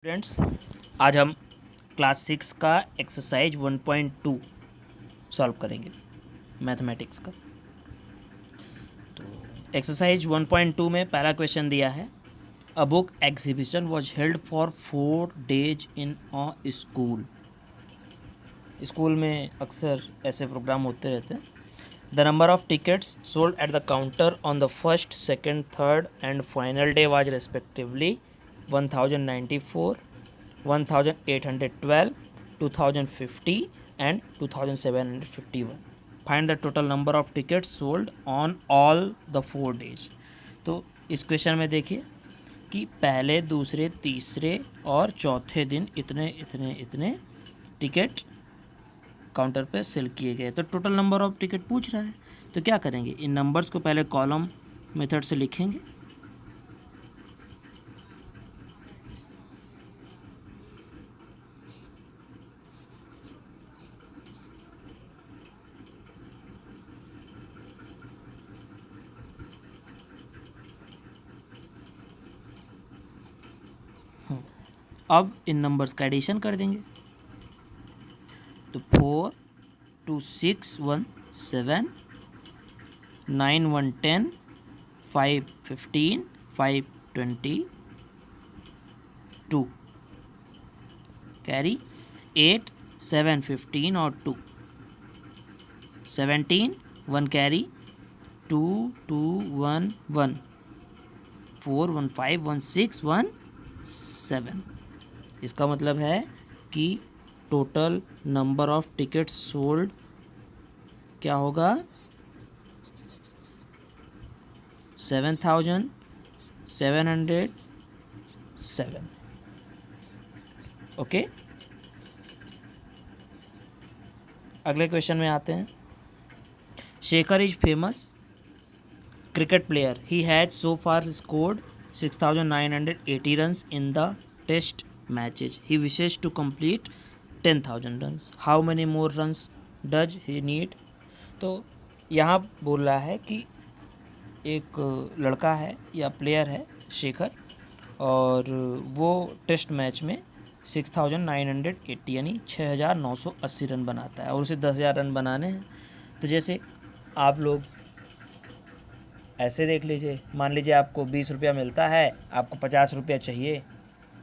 Friends, आज हम class 6 का एक्सरसाइज 1.2 सॉल्व करेंगे मैथमेटिक्स का। तो एक्सरसाइज 1.2 में पहला क्वेश्चन दिया है, a book exhibition was held for 4 days in a school. School में अक्सर ऐसे प्रोग्राम होते रहते हैं। The number of tickets sold at the counter on the first, second, third and final day was respectively 1094, 1812, 2050 and 2751. Find the total number of tickets sold on all the 4 days। तो इस question में देखिए कि पहले, दूसरे, तीसरे और चौथे दिन इतने इतने इतने टिकट काउंटर पे सेल किए गए। तो टोटल नंबर ऑफ टिकट पूछ रहा है, तो क्या करेंगे, इन नंबर्स को पहले कॉलम मेथड से लिखेंगे। अब इन नंबर्स का एडिशन कर देंगे। तो 4 2 6 1 7, 9 1 10, 5 15, 5 22, कैरी 8 7 15 और 2 17, 1 कैरी 2 2 1 1 4 1 5 1 6 1 7। इसका मतलब है कि total number of tickets sold क्या होगा, 7707। ओके, अगले क्वेश्चन में आते हैं। Shekhar is famous cricket player. He has so far scored 6,980 runs in the test matches. He wishes to complete 10,000 runs. How many more runs does he need? तो यहाँ बोल रहा है कि एक लड़का है या प्लेयर है शेखर, और वो टेस्ट मैच में 6,980 यानी 6,980 रन बनाता है और उसे 10,000 रन बनाने हैं। तो जैसे आप लोग ऐसे देख लीजिए, मान लीजिए आपको 20 रुपया मिलता है, आपको 50 रुपया चाहिए,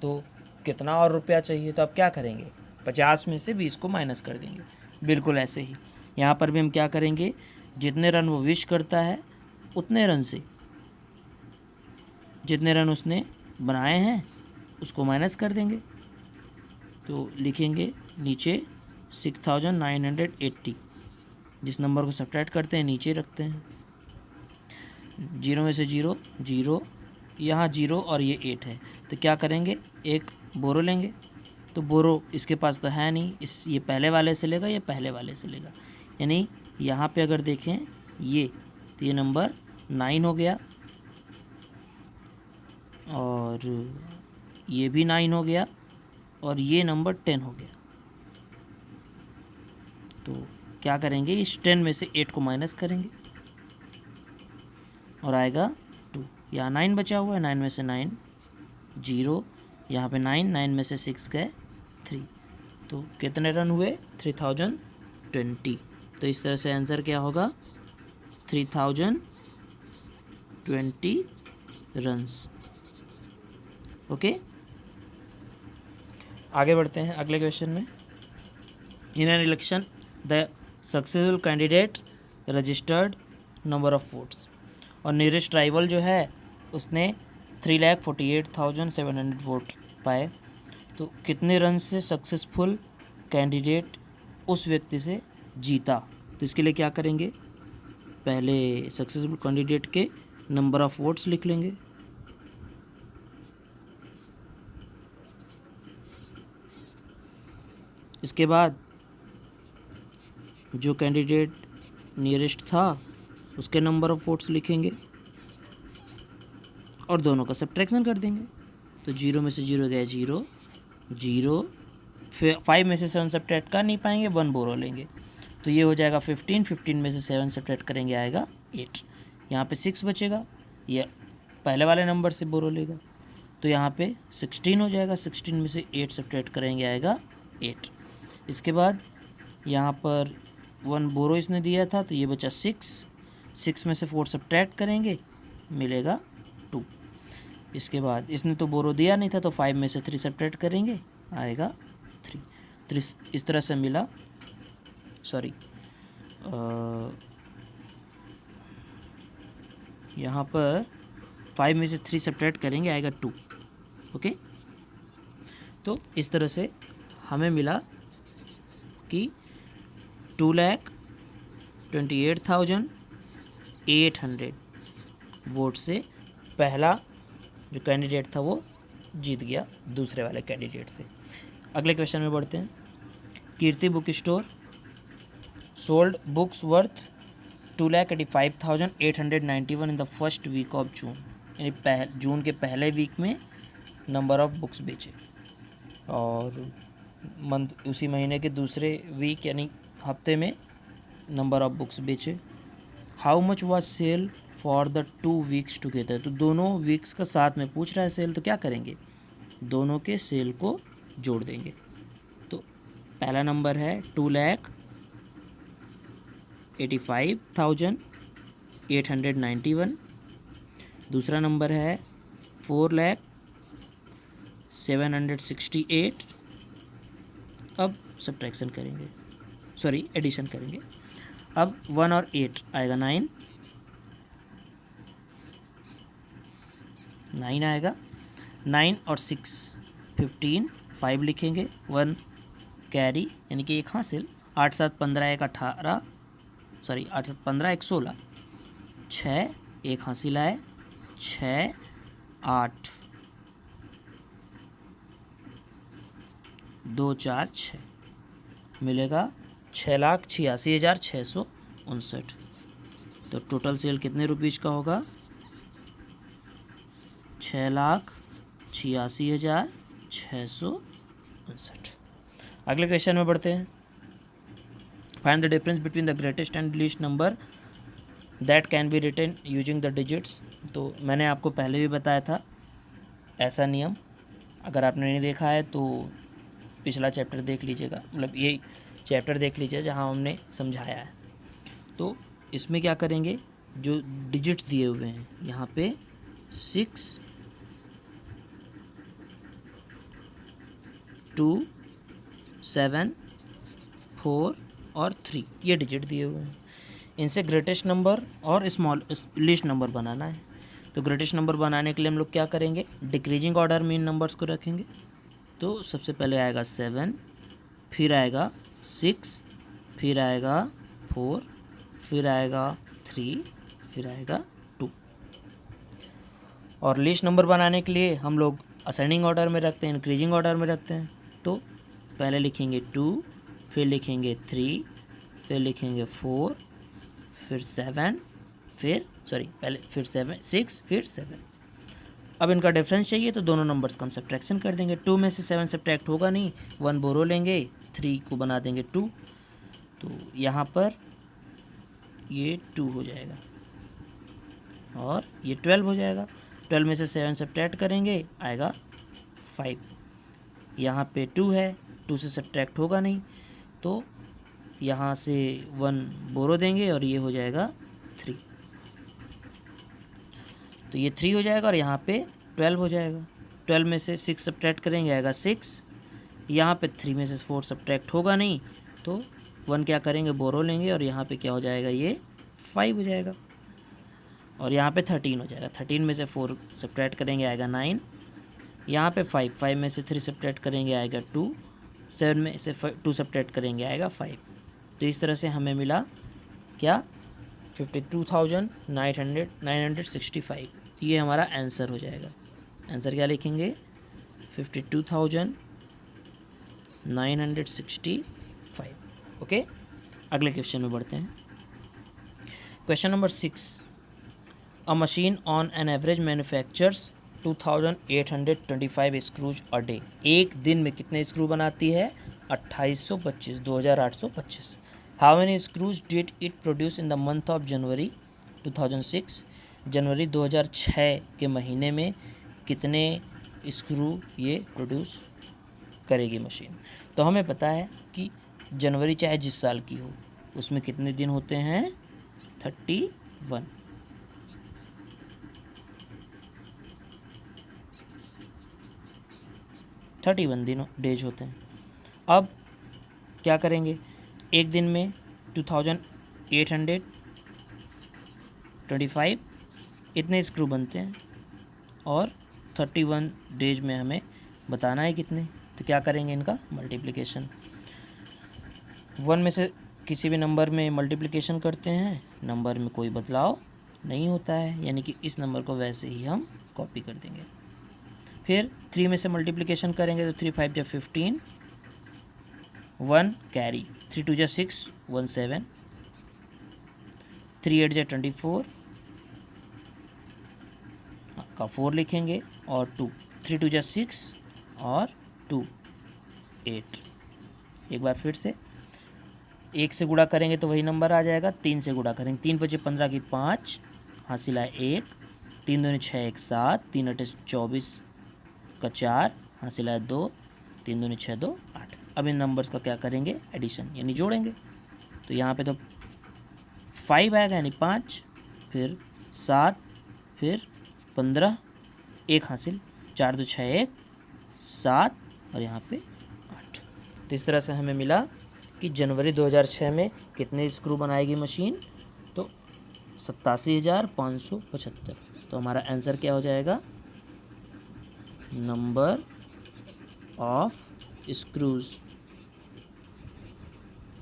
तो कितना और रुपया चाहिए, तो आप क्या करेंगे, 50 में से 20 को माइनस कर देंगे। बिल्कुल ऐसे ही यहाँ पर भी हम क्या करेंगे, जितने रन वो विश करता है उतने रन से जितने रन उसने बनाए हैं उसको माइनस कर देंगे। तो लिखेंगे नीचे 6,980, जिस नंबर को सब्ट्रैक्ट करते हैं नीचे रखते हैं। 0 में से 0 0, यहाँ 0 और ये 8 है, तो क्या करेंगे, एक बोरो लेंगे। तो बोरो इसके पास तो है नहीं, ये पहले वाले से लेगा, ये पहले वाले से लेगा, यानी यहाँ पे अगर देखें ये, तो ये नंबर 9 हो गया और ये भी 9 हो गया और ये नंबर 10 हो गया। तो क्या करेंगे, इस 10 में से 8 को माइनस करेंगे और आएगा 2। यहाँ 9 बचा हुआ है, 9 में से 9 0, यहाँ पे 9 9 में से 6 गए 3, तो कितने रन हुए, 3020। तो इस तरह से आंसर क्या होगा, 3020 रन्स। ओके, आगे बढ़ते हैं अगले क्वेश्चन में। In an election the successful candidate registered number of votes, और नीरेस्ट राइवल जो है उसने 3,48,700 वोट पाए। तो कितने रन से सक्सेसफुल कैंडिडेट उस व्यक्ति से जीता, तो इसके लिए क्या करेंगे, पहले सक्सेसफुल कैंडिडेट के नंबर ऑफ वोट्स लिख लेंगे। इसके बाद जो कैंडिडेट नियरेस्ट था उसके नंबर ऑफ वोट्स लिखेंगे और दोनों का सब्ट्रैक्शन कर देंगे। तो 0 में से 0 गया 0 0, फिर 5 में से 7 सब्ट्रैक्ट कर नहीं पाएंगे, 1 बोरो लेंगे, तो ये हो जाएगा 15, 15 में से 7 सब्ट्रैक्ट करेंगे आएगा 8। यहाँ पे 6 बचेगा, ये पहले वाले नंबर से बोरो लेगा, तो यहाँ पे 16 हो जाएगा, 16 में से 8 सब्ट्रैक्ट करेंगे आएगा 8। इसके बाद यहाँ पर 1 बोरो इसने दिया था तो ये बचा 6 में से 4 सब्ट्रैक्ट करेंगे मिलेगा 2। इसके बाद इसने तो बोरो दिया नहीं था तो 5 में से 3 सब्ट्रैक्ट करेंगे आएगा 3। तो इस तरह से मिला, सॉरी यहाँ पर 5 में से 3 सब्ट्रैक्ट करेंगे आएगा 2। ओके, तो इस तरह से हमें मिला कि 2,28,800 वोट से पहला जो कैंडिडेट था वो जीत गया दूसरे वाले कैंडिडेट से। अगले क्वेश्चन में बढ़ते हैं। Kirti book store sold books worth 2,85,891 in the first week of June, यानी जून के पहले वीक में नंबर ऑफ बुक्स बेचे और मंथ उसी महीने के दूसरे वीक यानी हफ्ते में नंबर ऑफ बुक्स बेचे। How much was sale for the 2 weeks together, तो दोनों वीक्स का साथ में पूछ रहा है सेल, तो क्या करेंगे दोनों के सेल को जोड़ देंगे। तो पहला नंबर है 2,85,891, दूसरा नंबर है 4,07,68। अब सब्ट्रैक्शन करेंगे, सॉरी एडिशन करेंगे। अब 1 और 8 आएगा 9 आएगा, 9 और 6 15, 5 लिखेंगे, 1 कैरी यानी कि एक हासिल, 8 7 15 1 18, सॉरी 8 7 15 1 16, 6 एक हासिल आए, 6 8 2 4 6 मिलेगा 6,86,659। तो टोटल सेल कितने रुपीज़ का होगा 6,86,659। अगले क्वेश्चन में बढ़ते हैं। Find the difference between the greatest and least number that can be written using the digits. तो मैंने आपको पहले भी बताया था ऐसा नियम, अगर आपने नहीं देखा है तो पिछला चैप्टर देख लीजिएगा, मतलब ये चैप्टर देख लीजिए जहाँ हमने समझाया है। तो इसमें क्या करेंगे, जो डिजिट्स दिए हुए हैं यहाँ पे 6 2 7 4 और 3 ये डिजिट दिए हुए हैं। इनसे ग्रेटेस्ट नंबर और लीस्ट नंबर बनाना है। तो ग्रेटेस्ट नंबर बनाने के लिए हम लोग क्या करेंगे, डिक्रीजिंग ऑर्डर में इन नंबर्स को रखेंगे। तो सबसे पहले आएगा 7, फिर आएगा 6, फिर आएगा 4, फिर आएगा 3, फिर आएगा 2। और लिस्ट नंबर बनाने के लिए हम लोग असेंडिंग ऑर्डर में रखते हैं, इंक्रीजिंग ऑर्डर में रखते हैं। तो पहले लिखेंगे 2, फिर लिखेंगे 3, फिर लिखेंगे 4, फिर 7, फिर 6, फिर 7। अब इनका डिफरेंस चाहिए तो दोनों नंबर्स का हम सब्ट्रैक्शन कर देंगे। 2 में से 7 सब्ट्रैक्ट होगा नहीं, 1 बोरो लेंगे, 3 को बना देंगे 2, तो यहाँ पर ये 2 हो जाएगा और ये 12 हो जाएगा। 12 में से 7 सब्ट्रैक्ट करेंगे आएगा 5। यहाँ पे 2 है, 2 से सब्ट्रैक्ट होगा नहीं तो यहाँ से 1 बोरो देंगे और ये हो जाएगा 3, तो ये 3 हो जाएगा और यहाँ पे 12 हो जाएगा। 12 में से 6 सब्ट्रैक्ट करेंगे आएगा 6, यहाँ पे 3 में से 4 सब्ट्रैक्ट होगा नहीं तो 1 क्या करेंगे बोरो लेंगे और यहाँ पे क्या हो जाएगा ये 5 हो जाएगा और यहाँ पे 13 हो जाएगा। 13 में से 4 सब्ट्रैक्ट करेंगे आएगा 9, यहाँ पे 5 में से 3 सब्ट्रैक्ट करेंगे आएगा 2, 7 में से 2 सब्ट्रैक्ट करेंगे आएगा 5। तो इस तरह से हमें मिला क्या 52,965। ये हमारा आंसर हो जाएगा। आंसर क्या लिखेंगे 52,965। ओके, अगले क्वेश्चन में बढ़ते हैं। Question number 6, a machine on an average manufactures 2,825 screws a day. एक दिन में कितने स्क्रू बनाती है 2825। How many screws did it produce in the month of January 2006। जनवरी 2006 के महीने में कितने स्क्रू ये प्रोड्यूस करेगी मशीन। तो हमें पता है कि जनवरी चाहे जिस साल की हो उसमें कितने दिन होते हैं, 31 दिन डेज होते हैं। अब क्या करेंगे, एक दिन में 2825 इतने स्क्रू बनते हैं और 31 डेज में हमें बताना है कितने। तो क्या करेंगे, इनका मल्टीप्लिकेशन। 1 में से किसी भी नंबर में मल्टीप्लिकेशन करते हैं, नंबर में कोई बदलाव नहीं होता है, यानी कि इस नंबर को वैसे ही हम कॉपी कर देंगे। फिर 3 में से मल्टीप्लिकेशन करेंगे तो 3 5 जा 15, 1 कैरी, 3 2 जा 6, 1 7, 3 8 जा 24 का 4 लिखेंगे और 2, 3 2 जा 6 और 2 8। एक बार फिर से 1 से गुणा करेंगे तो वही नंबर आ जाएगा, 3 से गुणा करेंगे, 3 5 15 की 5, हासिल आए 1, 3 2 6 1 7, 3 8 24 का 4, हासिल आए 2, 3 2 6 2 8। अब इन नंबर्स का क्या करेंगे, एडिशन यानी जोड़ेंगे। तो यहाँ पे तो 5 आएगा यानी 5, फिर 7, फिर 15, 1 हासिल, 4 2 6 1 7 और यहाँ पे 8। तो इस तरह से हमें मिला कि जनवरी 2006 में कितने स्क्रू बनाएगी मशीन, तो 87,575। तो हमारा आंसर क्या हो जाएगा, नंबर ऑफ स्क्रूज।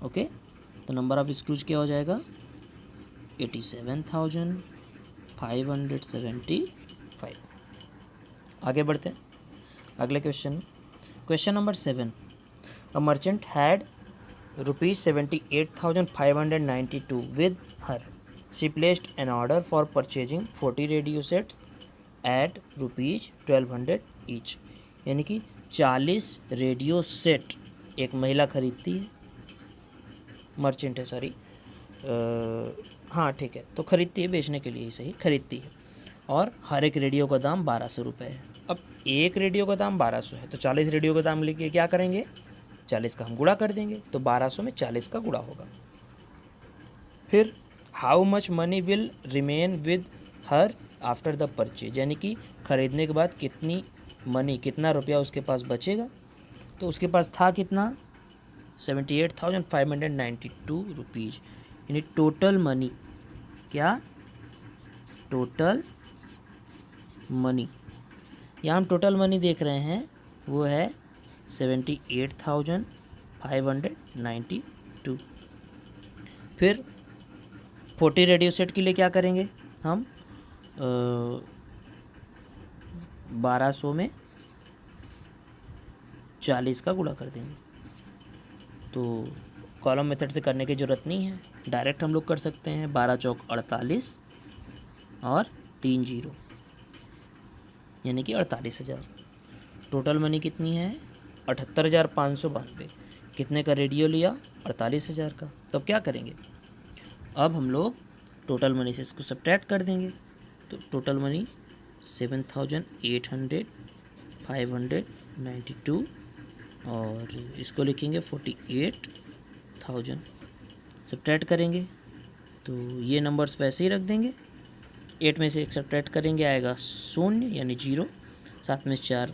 ओके, तो नंबर ऑफ स्क्रूज क्या हो जाएगा, 87,575। आगे बढ़ते हैं अगले क्वेश्चन में। Question number 7, a merchant had ₹78,592 with her. She placed an order for purchasing 40 radio sets at ₹1,200 each. यानी कि 40 रेडियो सेट एक महिला खरीदती है, मर्चेंट है सॉरी, हाँ ठीक है, तो खरीदती है, बेचने के लिए ही सही, खरीदती है, और हर एक रेडियो का दाम 1200 रुपये है। अब एक रेडियो का दाम 1200 है तो 40 रेडियो का दाम लेके क्या करेंगे, 40 का हम गुणा कर देंगे, तो 1200 में 40 का गुणा होगा। फिर how much money will remain with her after the purchase, यानी कि ख़रीदने के बाद कितनी मनी, कितना रुपया उसके पास बचेगा। तो उसके पास था कितना, 78,592 रुपीज़, यानी टोटल मनी, क्या, टोटल मनी, यहाँ हम टोटल मनी देख रहे हैं वो है 78,592। फिर 40 रेडियो सेट के लिए क्या करेंगे हम, 1200 में 40 का गुणा कर देंगे। तो कॉलम मेथड से करने की ज़रूरत नहीं है, डायरेक्ट हम लोग कर सकते हैं, 12 चौक 48 और 3 0 यानी कि 48,000। टोटल मनी कितनी है, 78,592। कितने का रेडियो लिया, 48,000 का। तो अब क्या करेंगे, अब हम लोग टोटल मनी से इसको सब्ट्रैक्ट कर देंगे। तो टोटल मनी 7,592 और इसको लिखेंगे 48,000, सब्ट्रैक्ट करेंगे तो ये नंबर्स वैसे ही रख देंगे। 8 में से एक सब्ट्रैक्ट करेंगे आएगा 0 यानी 0, 7 में से 4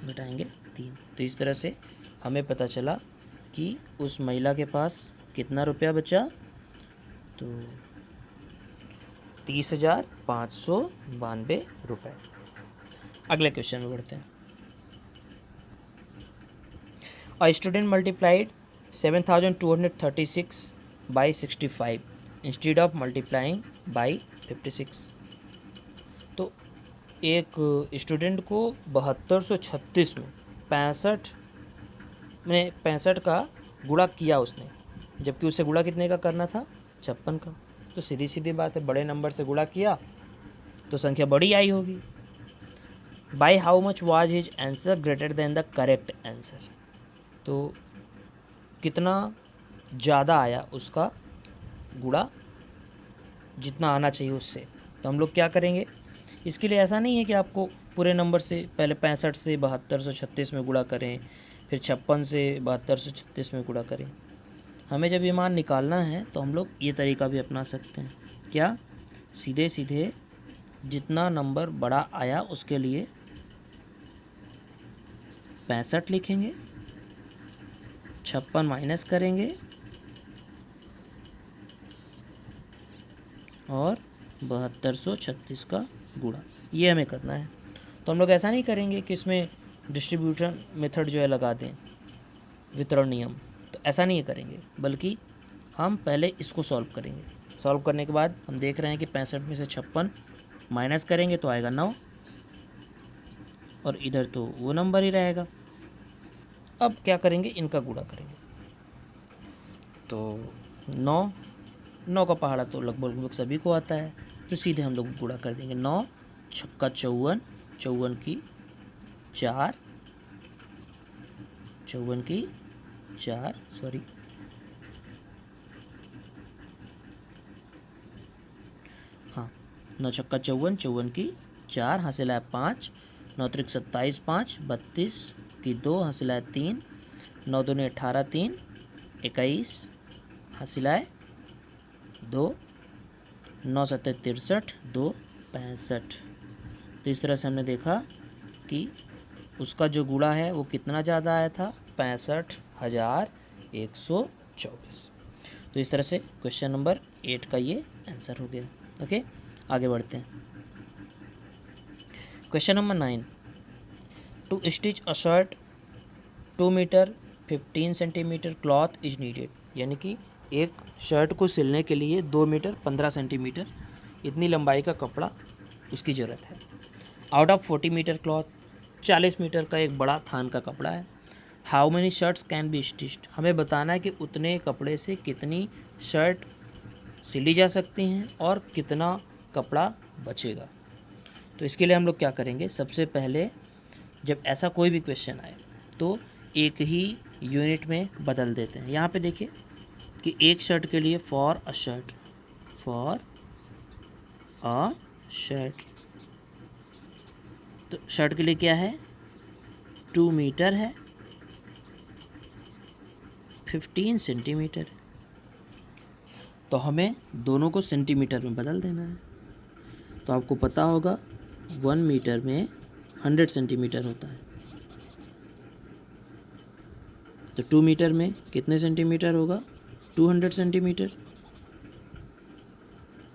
घटाएंगे 3। तो इस तरह से हमें पता चला कि उस महिला के पास कितना रुपया बचा, तो 30,592 रुपये। अगले क्वेश्चन में बढ़ते हैं। A student multiplied 7,236 by 65 instead of multiplying by 56। तो एक स्टूडेंट को 7236 में 65 का गुणा किया उसने, जबकि उसे गुणा कितने का करना था, 56 का। तो सीधी सीधी बात है, बड़े नंबर से गुणा किया तो संख्या बड़ी आई होगी। By how much was his answer greater than the correct answer, तो कितना ज़्यादा आया उसका गुणा जितना आना चाहिए उससे। तो हम लोग क्या करेंगे, इसके लिए ऐसा नहीं है कि आपको पूरे नंबर से पहले 65 से 7236 में गुणा करें, फिर 56 से 7236 में गुणा करें। हमें जब ये मान निकालना है तो हम लोग ये तरीका भी अपना सकते हैं। क्या? सीधे सीधे जितना नंबर बड़ा आया उसके लिए 65 लिखेंगे, 56 माइनस करेंगे और 7236 का गुणा, ये हमें करना है। तो हम लोग ऐसा नहीं करेंगे कि इसमें डिस्ट्रीब्यूशन मेथड जो है लगा दें, वितरण नियम, तो ऐसा नहीं करेंगे, बल्कि हम पहले इसको सॉल्व करेंगे। सॉल्व करने के बाद हम देख रहे हैं कि 65 में से 56 माइनस करेंगे तो आएगा 9, और इधर तो वो नंबर ही रहेगा। अब क्या करेंगे, इनका गुणा करेंगे। तो 9 का पहाड़ा तो लगभग सभी को आता है, तो सीधे हम लोग गुणा कर देंगे। 9 छक्का 54, 54 की 4, 54 की 4, सॉरी, हाँ, 9 छक्का 54, 54 की 4, हासिल है 5, 9 त्रिक 27, 5, 32 की 2, हासिल है 3, 9 दूनी 18, 3 21, हासिल है 2, 9 सत्ते 63, 2 65। तो इस तरह से हमने देखा कि उसका जो गुणा है वो कितना ज़्यादा आया था, 65,124। तो इस तरह से क्वेश्चन नंबर 8 का ये आंसर हो गया। ओके, आगे बढ़ते हैं। Question number 9, to stitch a shirt 2 metre 15 centimetre cloth is needed, यानी कि एक शर्ट को सिलने के लिए 2 मीटर 15 सेंटीमीटर इतनी लंबाई का कपड़ा उसकी ज़रूरत है। Out of 40 metre cloth, 40 metre का एक बड़ा थान का कपड़ा है। How many shirts can be stitched, हमें बताना है कि उतने कपड़े से कितनी शर्ट सिली जा सकती हैं और कितना कपड़ा बचेगा। तो इसके लिए हम लोग क्या करेंगे, सबसे पहले जब ऐसा कोई भी क्वेश्चन आए तो एक ही यूनिट में बदल देते हैं। यहाँ पे देखिए कि एक शर्ट के लिए for a shirt, for a shirt, तो शर्ट के लिए क्या है, 2 मीटर है, 15 सेंटीमीटर, तो हमें दोनों को सेंटीमीटर में बदल देना है। तो आपको पता होगा 1 मीटर में 100 सेंटीमीटर होता है, तो 2 मीटर में कितने सेंटीमीटर होगा, 200 सेंटीमीटर।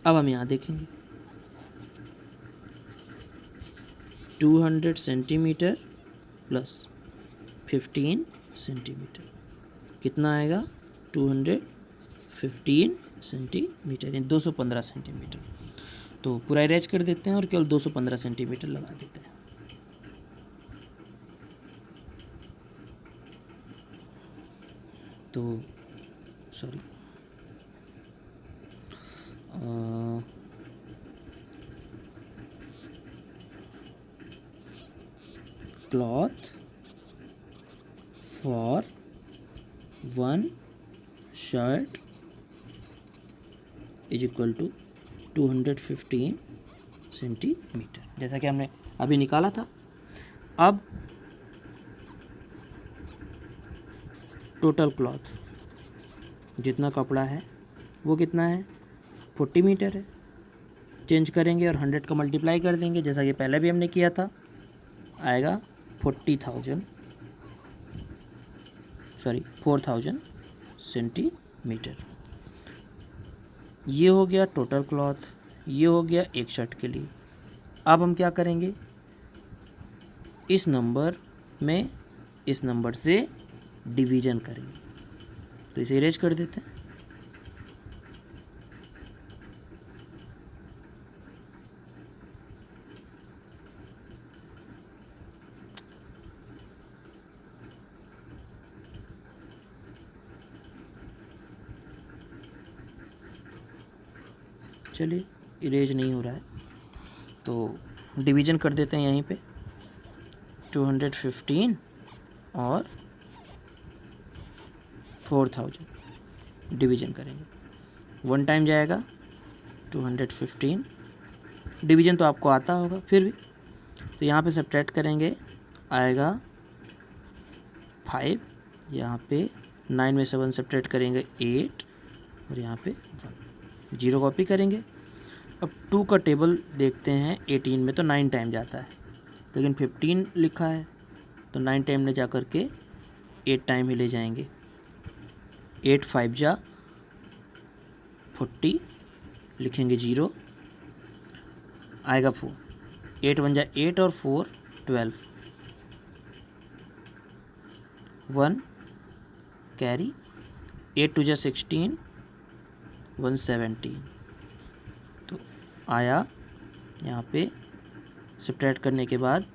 अब हम यहाँ देखेंगे 200 सेंटीमीटर प्लस 15 सेंटीमीटर कितना आएगा, 215 सेंटीमीटर, यानी 215 सेंटीमीटर। तो पूरा इरेज कर देते हैं और केवल 215 सेंटीमीटर लगा देते हैं। तो sorry, cloth for 1 shirt is equal to 215 centimetre, जैसा कि हमने अभी निकाला था। अब टोटल क्लॉथ जितना कपड़ा है वो कितना है, 40 मीटर है। चेंज करेंगे और 100 का मल्टीप्लाई कर देंगे, जैसा कि पहले भी हमने किया था, आएगा 4,000 सेंटीमीटर। ये हो गया टोटल क्लॉथ, ये हो गया एक शर्ट के लिए। अब हम क्या करेंगे, इस नंबर में इस नंबर से डिवीज़न करेंगे, तो इसे इरेज कर देते हैं। चलिए, इरेज नहीं हो रहा है तो डिवीज़न कर देते हैं यहीं पे, 215 और 4,000 डिवीज़न करेंगे। 1 टाइम जाएगा 215, डिवीज़न तो आपको आता होगा फिर भी, तो तो यहाँ पे सब्ट्रैक्ट करेंगे, आएगा 5, यहाँ पे 9 में से 1 सब्ट्रैक्ट करेंगे 8, और यहाँ पे 1, 0 कॉपी करेंगे। अब 2 का टेबल देखते हैं, 18 में तो 9 टाइम जाता है, लेकिन 15 लिखा है तो 9 टाइम ले जा कर के 8 टाइम ही ले जाएंगे। 8 5 जा 40, लिखेंगे 0, आएगा 4, 8 1 जा 8 और 4 12, 1 कैरी, 8 2 जा 16, 1 17, तो आया यहाँ पे सब्ट्रैक्ट करने के बाद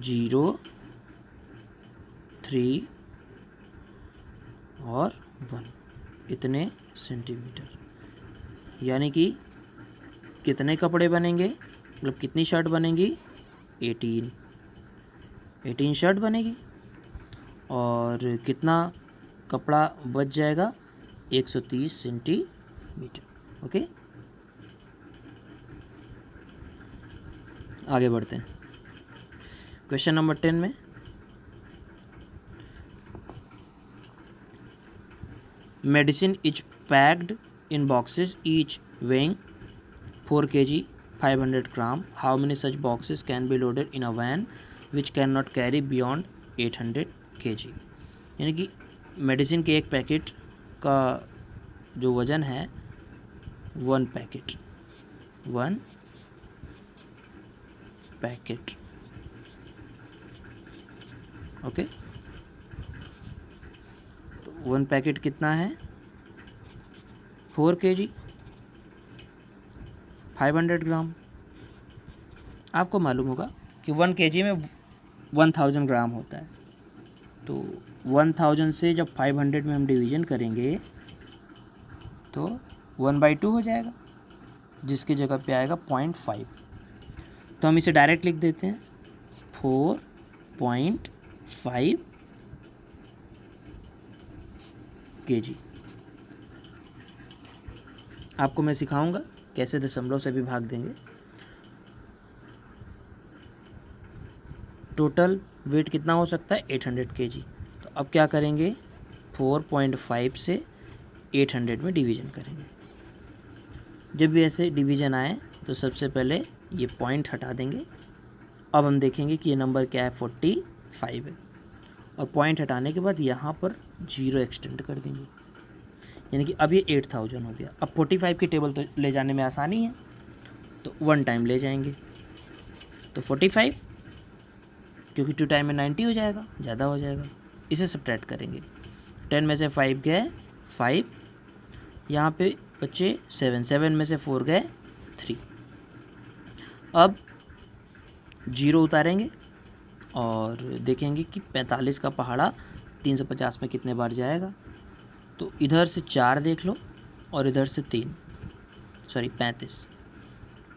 0 3 और 1 इतने सेंटीमीटर। यानी कि कितने कपड़े बनेंगे, मतलब कितनी शर्ट बनेंगी, 18 शर्ट बनेगी, और कितना कपड़ा बच जाएगा, 130 सेंटीमीटर। ओके, आगे बढ़ते हैं क्वेश्चन नंबर 10 में। Medicine is packed in boxes each weighing 4 kg 500 gram. How many such boxes can be loaded in a van which can not carry beyond 800 kg। यानी कि मेडिसिन के एक पैकेट का जो वज़न है, 1 पैकेट, ओके। तो 1 पैकेट कितना है, 4 kg 500 ग्राम। आपको मालूम होगा कि 1 kg में 1000 ग्राम होता है, तो 1000 से जब 500 में हम डिवीज़न करेंगे तो 1/2 हो जाएगा, जिसकी जगह पे आएगा 0.5। तो हम इसे डायरेक्ट लिख देते हैं, 4.5 kg। आपको मैं सिखाऊंगा कैसे दशमलव से भी भाग देंगे। टोटल वेट कितना हो सकता है, 800 kg। तो अब क्या करेंगे, 4.5 से 800 में डिवीज़न करेंगे। जब भी ऐसे डिवीज़न आए तो सबसे पहले ये पॉइंट हटा देंगे। अब हम देखेंगे कि ये नंबर क्या है, 45 है, और पॉइंट हटाने के बाद यहाँ पर 0 एक्सटेंड कर देंगे, यानी कि अब ये 8000 हो गया। अब 45 की टेबल तो ले जाने में आसानी है, तो 1 टाइम ले जाएंगे, तो 45, क्योंकि 2 टाइम में 90 हो जाएगा, ज़्यादा हो जाएगा। इसे सब्ट्रैक्ट करेंगे, 10 में से 5 गए 5, यहाँ पे बच्चे 7 में से 4 गए 3। अब 0 उतारेंगे और देखेंगे कि 45 का पहाड़ा 350 में कितने बार जाएगा। तो इधर से 4 देख लो और इधर से 35,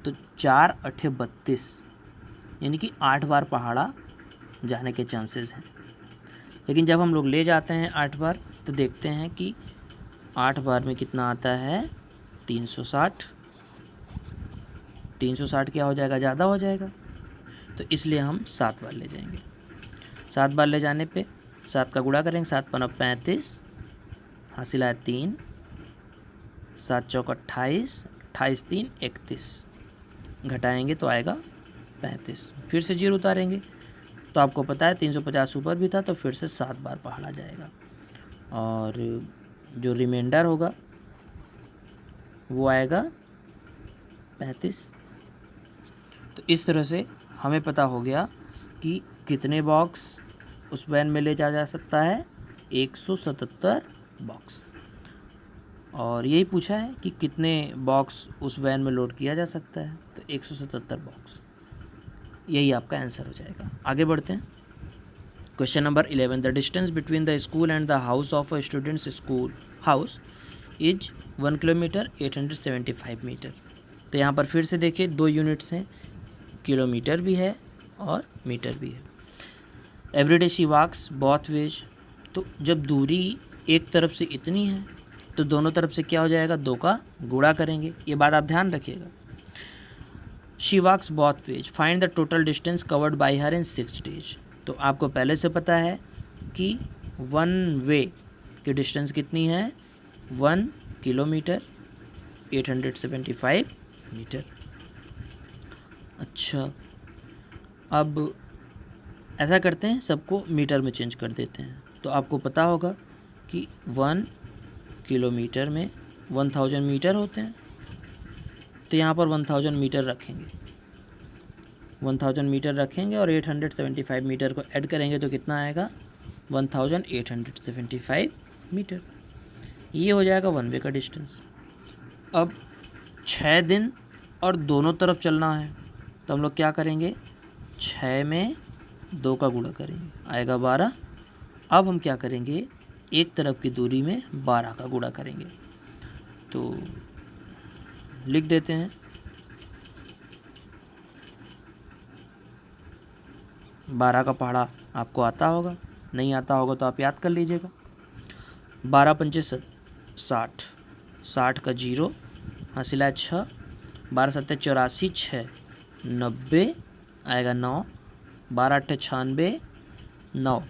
तो 4 8 32, यानी कि 8 बार पहाड़ा जाने के चांसेस हैं। लेकिन जब हम लोग ले जाते हैं 8 बार, तो देखते हैं कि 8 बार में कितना आता है, 360। 360 क्या हो जाएगा, ज़्यादा हो जाएगा, तो इसलिए हम 7 बार ले जाएंगे। 7 बार ले जाने पे 7 का गुणा करेंगे, 7 पना 35, हासिल आया 3, 7 चौक 28, 28 3 31, घटाएंगे तो आएगा 35। फिर से 0 उतारेंगे, तो आपको पता है 350 ऊपर भी था, तो फिर से 7 बार पहाड़ा जाएगा, और जो रिमाइंडर होगा वो आएगा 35। तो इस तरह से हमें पता हो गया कि कितने बॉक्स उस वैन में ले जा सकता है, 177 बॉक्स। और यही पूछा है कि कितने बॉक्स उस वैन में लोड किया जा सकता है, तो 177 बॉक्स, यही आपका आंसर हो जाएगा। आगे बढ़ते हैं question number 11। The distance between the school and the house of a students school house is 1 kilometre 875 metre. तो यहाँ पर फिर से देखिए 2 यूनिट्स हैं, किलोमीटर भी है और मीटर भी है। Everyday she walks both ways, तो जब दूरी एक तरफ से इतनी है तो दोनों तरफ से क्या हो जाएगा, 2 का गुणा करेंगे, ये बात आप ध्यान रखिएगा। She walks both ways, find the total distance covered by her in 6 days। तो आपको पहले से पता है कि 1 वे की डिस्टेंस कितनी है, 1 किलोमीटर 875 मीटर। अच्छा, अब ऐसा करते हैं, सबको मीटर में चेंज कर देते हैं। तो आपको पता होगा कि 1 किलोमीटर में 1000 मीटर होते हैं, तो यहाँ पर 1000 मीटर रखेंगे, 1000 मीटर रखेंगे और 875 मीटर को ऐड करेंगे तो कितना आएगा, 1875 मीटर। ये हो जाएगा 1 वे का डिस्टेंस। अब 6 दिन और दोनों तरफ चलना है, तो हम लोग क्या करेंगे, 6 में 2 का गुणा करेंगे, आएगा 12। अब हम क्या करेंगे, एक तरफ की दूरी में 12 का गुणा करेंगे, तो लिख देते हैं 12 का पहाड़ा आपको आता होगा, नहीं आता होगा तो आप याद कर लीजिएगा। 12 पंचे 60, 60 का 0, हासिला 6, 12 सत्ते 84, 6 90, आएगा 9, 12 अट्ठे 96, 9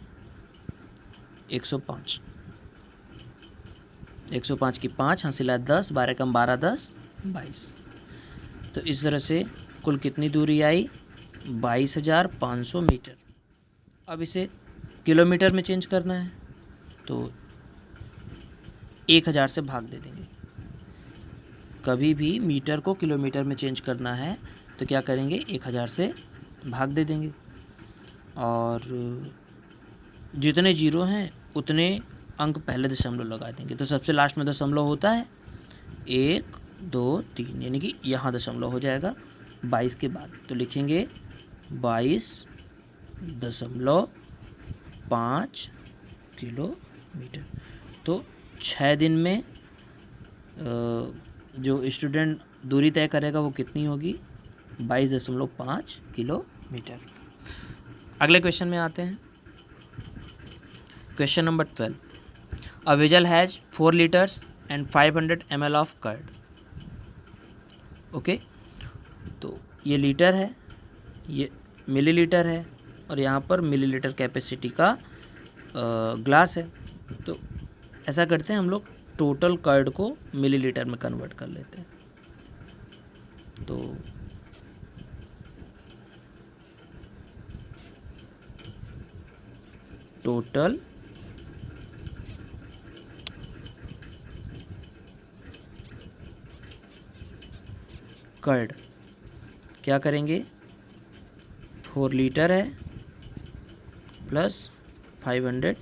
105, 105 की 5, हासिला 10, 12 कम 12 10 22। तो इस तरह से कुल कितनी दूरी आई, 22,500 मीटर। अब इसे किलोमीटर में चेंज करना है, तो 1000 से भाग दे देंगे। कभी भी मीटर को किलोमीटर में चेंज करना है तो क्या करेंगे, 1000 से भाग दे देंगे, और जितने जीरो हैं उतने अंक पहले दशमलव लगा देंगे। तो सबसे लास्ट में दशमलव होता है 1 2 3, यानी कि यहाँ दशमलव हो जाएगा 22 के बाद, तो लिखेंगे 22.5 किलोमीटर। तो 6 दिन में जो स्टूडेंट दूरी तय करेगा वो कितनी होगी, 22.5 किलोमीटर। अगले क्वेश्चन में आते हैं, question number 12। A vessel has 4 litres and 500 ml of curd. Okay, तो ये लीटर है, ये मिलीलीटर है, और यहाँ पर मिलीलीटर कैपेसिटी का ग्लास है। तो ऐसा करते हैं, हम लोग टोटल कर्ड को मिलीलीटर में कन्वर्ट कर लेते हैं। तो टोटल कर्ड क्या करेंगे, 4 लीटर है प्लस 500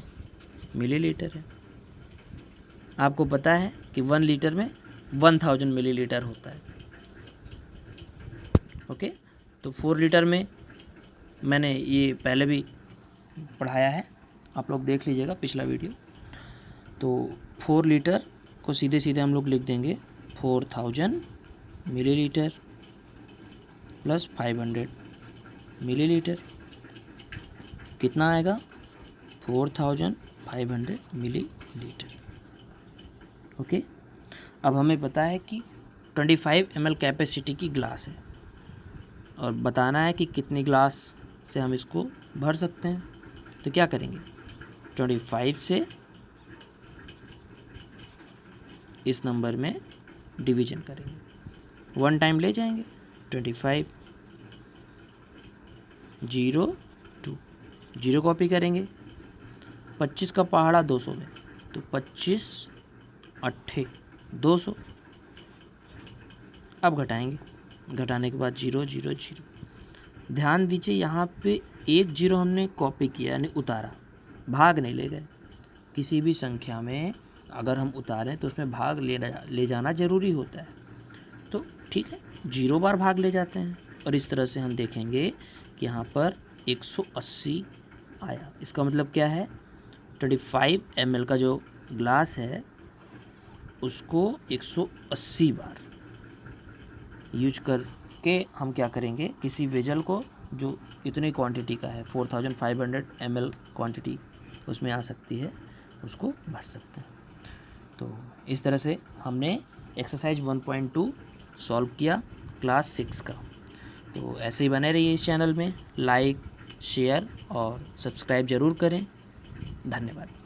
मिलीलीटर है। आपको पता है कि 1 लीटर में 1000 मिलीलीटर होता है। ओके, तो 4 लीटर में मैंने ये पहले भी पढ़ाया है, आप लोग देख लीजिएगा पिछला वीडियो। तो 4 लीटर को सीधे सीधे हम लोग लिख देंगे 4000 मिलीलीटर प्लस 500 मिलीलीटर, कितना आएगा, 4500 मिलीलीटर। ओके, अब हमें पता है कि 25 ml कैपेसिटी की ग्लास है, और बताना है कि कितनी ग्लास से हम इसको भर सकते हैं। तो क्या करेंगे, 25 से इस नंबर में डिवीजन करेंगे, 1 टाइम ले जाएंगे, 25 0 2 0 कॉपी करेंगे, 25 का पहाड़ा 200 में, तो 25 अट्ठे 200। अब घटाएंगे, घटाने के बाद 0 0 0। ध्यान दीजिए, यहाँ पे एक 0 हमने कॉपी किया, यानी उतारा, भाग नहीं ले गए। किसी भी संख्या में अगर हम उतारें तो उसमें भाग ले जाना ज़रूरी होता है। तो ठीक है, 0 बार भाग ले जाते हैं, और इस तरह से हम देखेंगे कि यहाँ पर 180 आया। इसका मतलब क्या है, 25 ml का जो ग्लास है उसको 180 बार यूज करके हम क्या करेंगे, किसी वेजल को जो इतनी क्वांटिटी का है, 4500 ml क्वांटिटी उसमें आ सकती है, उसको भर सकते हैं। तो इस तरह से हमने एक्सरसाइज 1.2 सॉल्व किया क्लास 6 का। तो ऐसे ही बने रहिए इस चैनल में, लाइक शेयर और सब्सक्राइब ज़रूर करें। धन्यवाद।